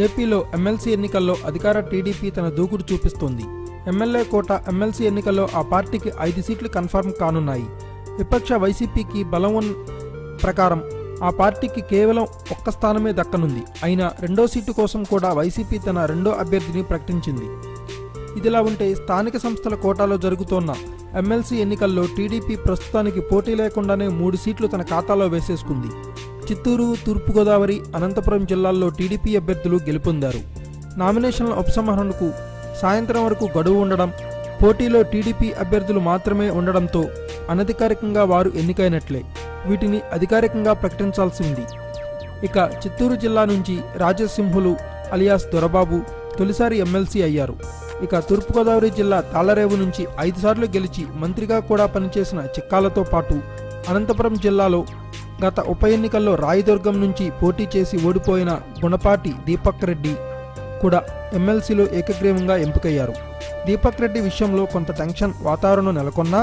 ఏపీలో ఎమ్మెల్సీ ఎన్నికల్లో అధికార టీడీపీ తన దూకుడు చూపిస్తోంది. ఎమ్మెల్యే కోట ఎమ్మెల్సీ ఎన్నికల్లో ఆ పార్టీకి 5 సీట్లు కన్ఫర్మ్ కానున్నాయి. విపక్ష వైసీపీకి బలం ఉన్న ప్రకారం ఆ పార్టీకి కేవలం 1 స్థానమే దక్కనుంది. అయినా రెండో సీటు కోసం కూడా వైసీపీ తన రెండో అభ్యర్థిని ప్రకటించింది. ఇదిలా ఉంటే స్థానిక సంస్థల కోటాలో జరుగుతోన్న ఎమ్మెల్సీ ఎన్నికల్లో టీడీపీ ప్రస్తుతానికి పోటీ లేకుండానే 3 సీట్లు తన ఖాతాలో వేసేసుకుంది. చిత్తూరు, తూర్పుగోదావరి, అనంతపురం జిల్లాల్లో టీడీపీ అభ్యర్థులు గెలుపొందారు. నామినేషన్ల ఉపసంహరణకు సాయంత్రం వరకు గడువు ఉండడం, పోటీలో టీడీపీ అభ్యర్థులు మాత్రమే ఉండడంతో అనధికారికంగా వారు ఎన్నికైనట్లే. వీటిని అధికారికంగా ప్రకటించాల్సి ఉంది. ఇక చిత్తూరు జిల్లా నుంచి రాజసింహులు అలియాస్ దొరబాబు తొలిసారి ఎమ్మెల్సీ అయ్యారు. ఇక తూర్పుగోదావరి జిల్లా తాళ్లరేవు నుంచి 5 సార్లు గెలిచి మంత్రిగా కూడా పనిచేసిన చిక్కాలతో పాటు అనంతపురం జిల్లాలో గత ఉప ఎన్నికల్లో రాయదుర్గం నుంచి పోటీ చేసి ఓడిపోయిన గుణపాటి దీపక్ రెడ్డి కూడా ఎమ్మెల్సీలో ఏకగ్రీవంగా ఎంపికయ్యారు. దీపక్ రెడ్డి విషయంలో కొంత టెన్షన్ వాతావరణం నెలకొన్నా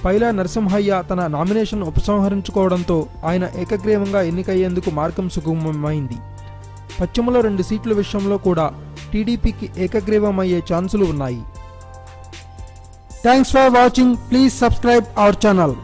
పైలా నరసింహయ్య తన నామినేషన్ ఉపసంహరించుకోవడంతో ఆయన ఏకగ్రీవంగా ఎన్నికయ్యేందుకు మార్గం సుగమమైంది. పశ్చిమలో 2 సీట్ల విషయంలో కూడా టీడీపీకి ఏకగ్రీవమయ్యే ఛాన్సులు ఉన్నాయి. Thanks for watching. Please subscribe our channel.